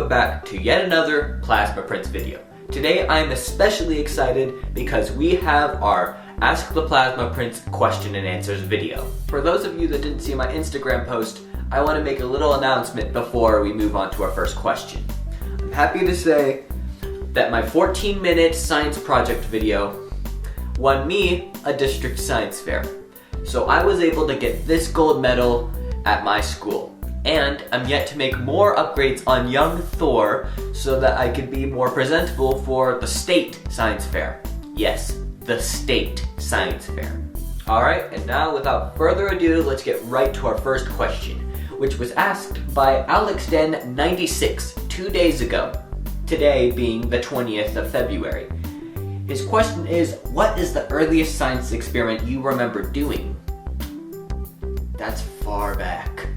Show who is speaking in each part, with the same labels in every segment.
Speaker 1: welcome back to yet another Plasma Prints video. Today I'm especially excited because we have our Ask the Plasma Prints question and answers video. For those of you that didn't see my Instagram post, I want to make a little announcement before we move on to our first question. I'm happy to say that my 14-minute science project video won me a district science fair. So I was able to get this gold medal at my school. And I'm yet to make more upgrades on young Thor so that I could be more presentable for the state science fair. Yes, the state science fair. Alright, and now without further ado, let's get right to our first question, which was asked by AlexDen96 2 days ago, today being the 20th of February. His question is, what is the earliest science experiment you remember doing? That's far back.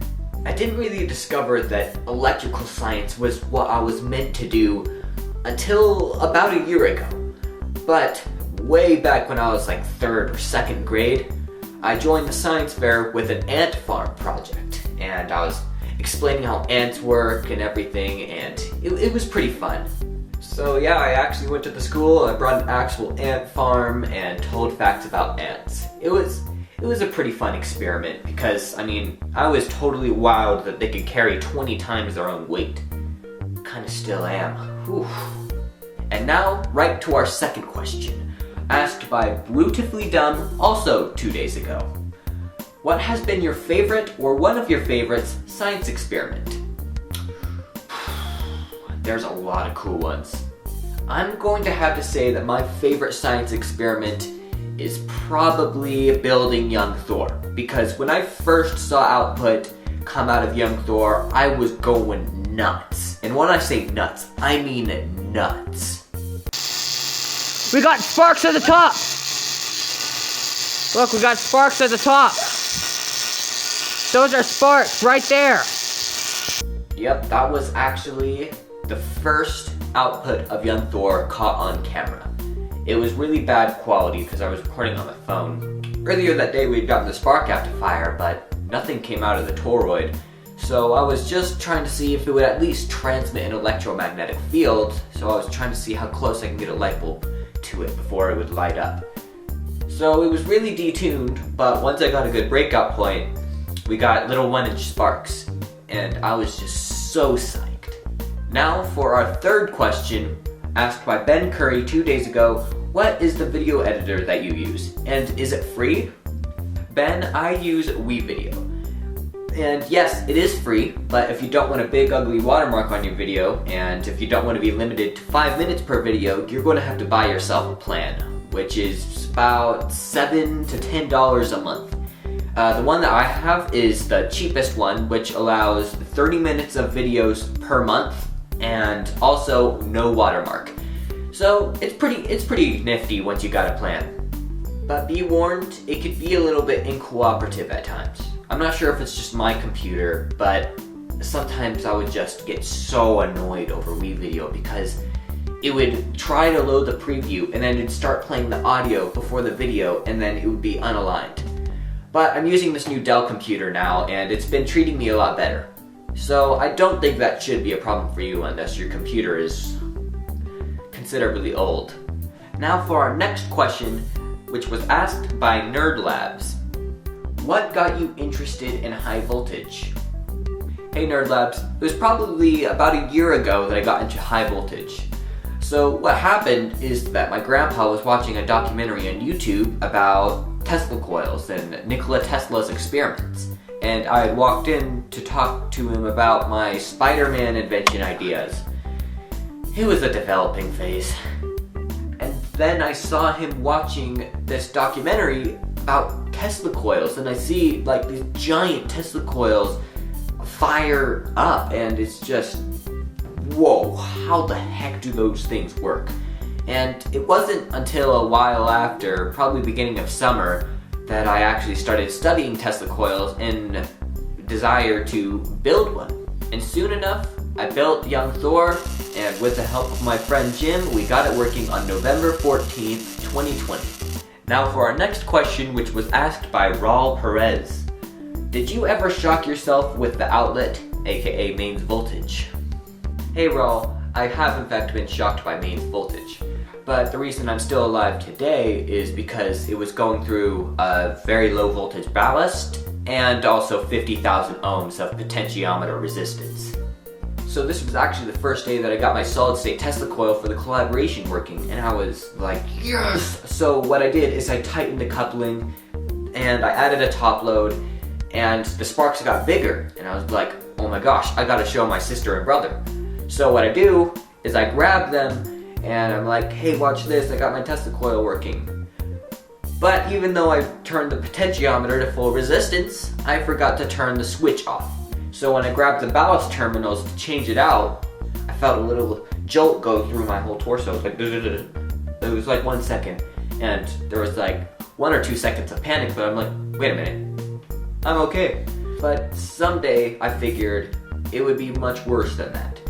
Speaker 1: I didn't really discover that electrical science was what I was meant to do until about a year ago. But way back when I was like 3rd or 2nd grade, I joined the science fair with an ant farm project. And I was explaining how ants work and everything, and it was pretty fun. So yeah, I actually went to the school, I brought an actual ant farm and told facts about ants. It was a pretty fun experiment because, I was totally wowed that they could carry 20 times their own weight. Kinda still am. Whew. And now, right to our second question, asked by Beautifully Dumb, also 2 days ago. What has been your favorite, or one of your favorites, science experiment? There's a lot of cool ones. I'm going to have to say that my favorite science experiment is probably building young Thor, because when I first saw output come out of young Thor, I was going nuts. And when I say nuts, I mean nuts.
Speaker 2: We got sparks at the top! Look, we got sparks at the top! Those are sparks right there!
Speaker 1: Yep, that was actually the first output of young Thor caught on camera. It was really bad quality because I was recording on my phone. Earlier that day we'd gotten the spark amplifier, but nothing came out of the toroid. So I was just trying to see if it would at least transmit an electromagnetic field, so I was trying to see how close I can get a light bulb to it before it would light up. So it was really detuned, but once I got a good breakout point, we got little 1-inch sparks, and I was just so psyched. Now for our third question, asked by Ben Curry 2 days ago, what is the video editor that you use? And is it free? Ben, I use WeVideo. And yes, it is free, but if you don't want a big ugly watermark on your video, and if you don't want to be limited to 5 minutes per video, you're going to have to buy yourself a plan, which is about $7 to $10 a month. The one that I have is the cheapest one, which allows 30 minutes of videos per month, and also no watermark. So it's pretty nifty once you got a plan. But be warned, it could be a little bit uncooperative at times. I'm not sure if it's just my computer, but sometimes I would just get so annoyed over WeVideo because it would try to load the preview and then it'd start playing the audio before the video and then it would be unaligned. But I'm using this new Dell computer now and it's been treating me a lot better. So I don't think that should be a problem for you unless your computer is considerably old. Now for our next question, which was asked by Nerd Labs. What got you interested in high voltage? Hey Nerd Labs, it was probably about a year ago that I got into high voltage. So what happened is that my grandpa was watching a documentary on YouTube about Tesla coils and Nikola Tesla's experiments. And I had walked in to talk to him about my Spider-Man invention ideas. It was a developing phase. And then I saw him watching this documentary about Tesla coils, and I see like these giant Tesla coils fire up, and it's just, whoa, how the heck do those things work? And it wasn't until a while after, probably beginning of summer, that I actually started studying Tesla coils in desire to build one. And soon enough, I built young Thor, and with the help of my friend Jim, we got it working on November 14th, 2020. Now for our next question, which was asked by Raul Perez. Did you ever shock yourself with the outlet, aka mains voltage? Hey Raul, I have in fact been shocked by mains voltage. But the reason I'm still alive today is because it was going through a very low voltage ballast and also 50,000 ohms of potentiometer resistance. So this was actually the first day that I got my solid state Tesla coil for the collaboration working, and I was like, yes! So what I did is I tightened the coupling and I added a top load, and the sparks got bigger, and I was like, oh my gosh, I gotta show my sister and brother. So what I do is I grab them and I'm like, hey, watch this, I got my Tesla coil working. But even though I turned the potentiometer to full resistance, I forgot to turn the switch off. So when I grabbed the ballast terminals to change it out, I felt a little jolt go through my whole torso. It was like, it was like 1 second, and there was like 1 or 2 seconds of panic, but I'm like, wait a minute, I'm okay. But someday I figured it would be much worse than that.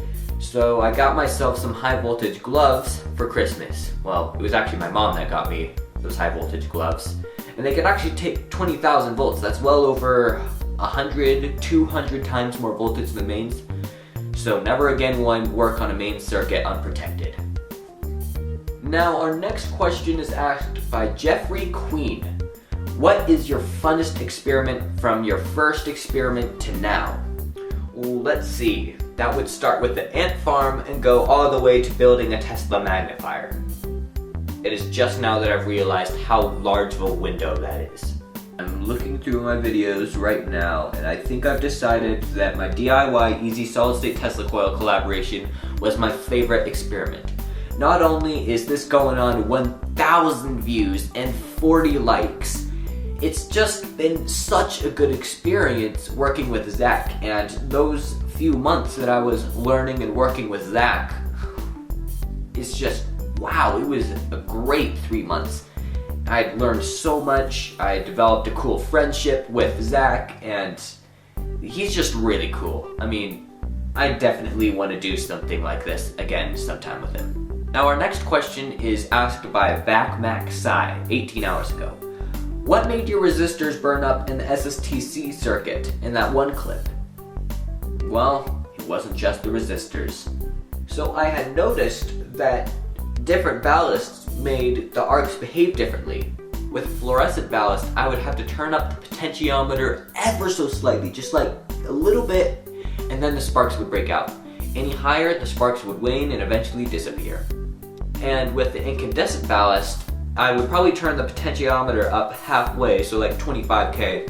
Speaker 1: So I got myself some high voltage gloves for Christmas. Well, it was actually my mom that got me those high voltage gloves. And they could actually take 20,000 volts. That's well over 100, 200 times more voltage than mains. So never again will I work on a main circuit unprotected. Now our next question is asked by Jeffrey Queen. What is your funnest experiment from your first experiment to now? Let's see. That would start with the ant farm and go all the way to building a Tesla magnifier. It is just now that I've realized how large of a window that is. I'm looking through my videos right now, and I think I've decided that my DIY Easy Solid State Tesla Coil collaboration was my favorite experiment. Not only is this going on 1,000 views and 40 likes, it's just been such a good experience working with Zach, and those few months that I was learning and working with Zach, it's just, wow, it was a great 3 months. I learned so much, I developed a cool friendship with Zach, and he's just really cool. I mean, I definitely want to do something like this again sometime with him. Now our next question is asked by BackMaxSci 18 hours ago. What made your resistors burn up in the SSTC circuit in that one clip? Well, it wasn't just the resistors. So I had noticed that different ballasts made the arcs behave differently. With fluorescent ballast, I would have to turn up the potentiometer ever so slightly, just like a little bit, and then the sparks would break out. Any higher, the sparks would wane and eventually disappear. And with the incandescent ballast, I would probably turn the potentiometer up halfway, so like 25K,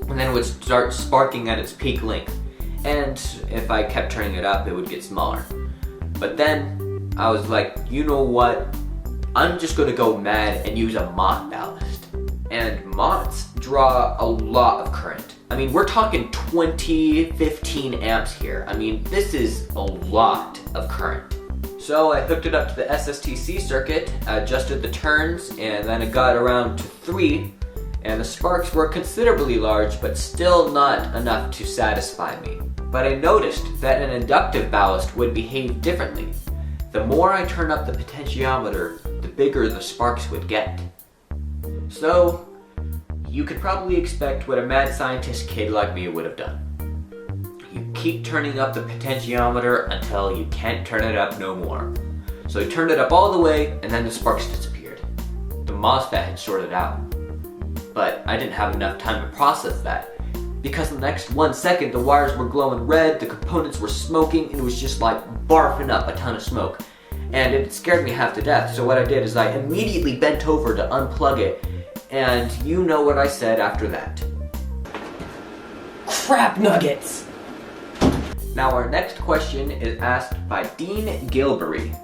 Speaker 1: and then it would start sparking at its peak length. And if I kept turning it up, it would get smaller. But then I was like, you know what? I'm just gonna go mad and use a mott ballast. And motts draw a lot of current. I mean, we're talking 20, 15 amps here. I mean, this is a lot of current. So I hooked it up to the SSTC circuit, adjusted the turns, and then it got around to 3, and the sparks were considerably large, but still not enough to satisfy me. But I noticed that an inductive ballast would behave differently. The more I turn up the potentiometer, the bigger the sparks would get. So, you could probably expect what a mad scientist kid like me would have done. You keep turning up the potentiometer until you can't turn it up no more. So I turned it up all the way, and then the sparks disappeared. The MOSFET had sorted out. But I didn't have enough time to process that, because in the next 1 second the wires were glowing red, the components were smoking, and it was just like barfing up a ton of smoke. And it scared me half to death, so what I did is I immediately bent over to unplug it, and you know what I said after that.
Speaker 2: Crap nuggets!
Speaker 1: Now our next question is asked by Dean Gilbury.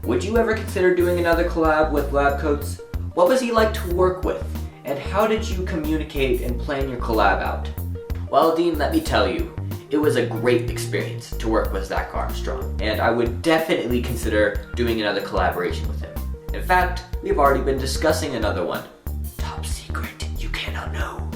Speaker 1: Would you ever consider doing another collab with Lab Coats? What was he like to work with? And how did you communicate and plan your collab out? Well, Dean, let me tell you, it was a great experience to work with Zach Armstrong, and I would definitely consider doing another collaboration with him. In fact, we've already been discussing another one. Top secret, you cannot know.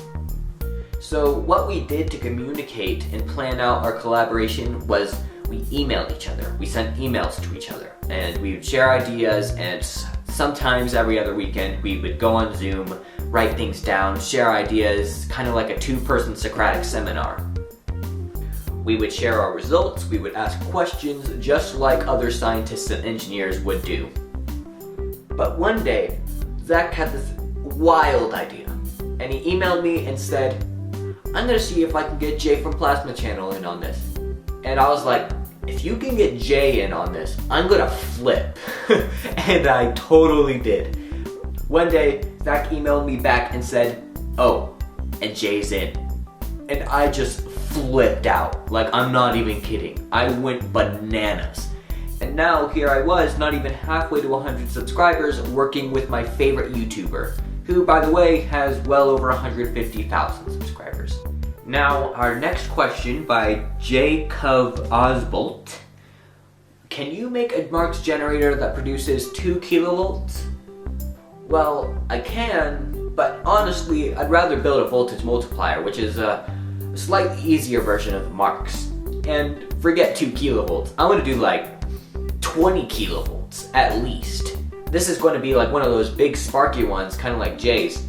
Speaker 1: So what we did to communicate and plan out our collaboration was we emailed each other. We sent emails to each other, and we would share ideas, and sometimes every other weekend we would go on Zoom, write things down, share ideas, kind of like a two-person Socratic seminar. We would share our results, we would ask questions just like other scientists and engineers would do. But one day, Zach had this wild idea, and he emailed me and said, I'm gonna see if I can get Jay from Plasma Channel in on this. And I was like, if you can get Jay in on this, I'm gonna flip. And I totally did. One day, Zach emailed me back and said, oh, and Jay's in. And I just flipped out. Like, I'm not even kidding. I went bananas. And now, here I was, not even halfway to 100 subscribers, working with my favorite YouTuber, who, by the way, has well over 150,000 subscribers. Now, our next question by Jacob Osbolt. Can you make a Marx generator that produces 2 kilovolts? Well, I can, but honestly, I'd rather build a voltage multiplier, which is a slightly easier version of Marx. And forget 2 kilovolts. I want to do like 20 kilovolts, at least. This is going to be like one of those big sparky ones, kind of like Jay's.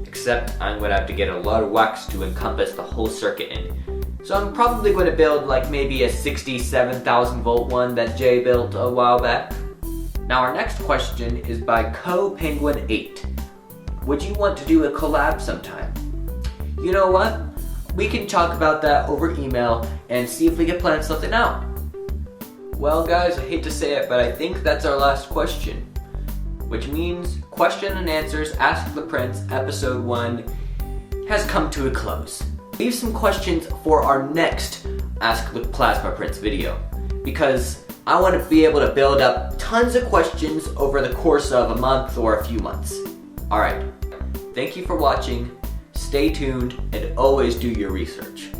Speaker 1: Except I'm going to have to get a lot of wax to encompass the whole circuit in. So I'm probably going to build like maybe a 67,000 volt one that Jay built a while back. Now our next question is by CoPenguin8. Would you want to do a collab sometime? You know what? We can talk about that over email and see if we can plan something out. Well guys, I hate to say it, but I think that's our last question. Which means Question and Answers Ask the Prince Episode 1 has come to a close. Leave some questions for our next Ask the Plasma Prince video, because I want to be able to build up tons of questions over the course of a month or a few months. Alright, thank you for watching, stay tuned, and always do your research.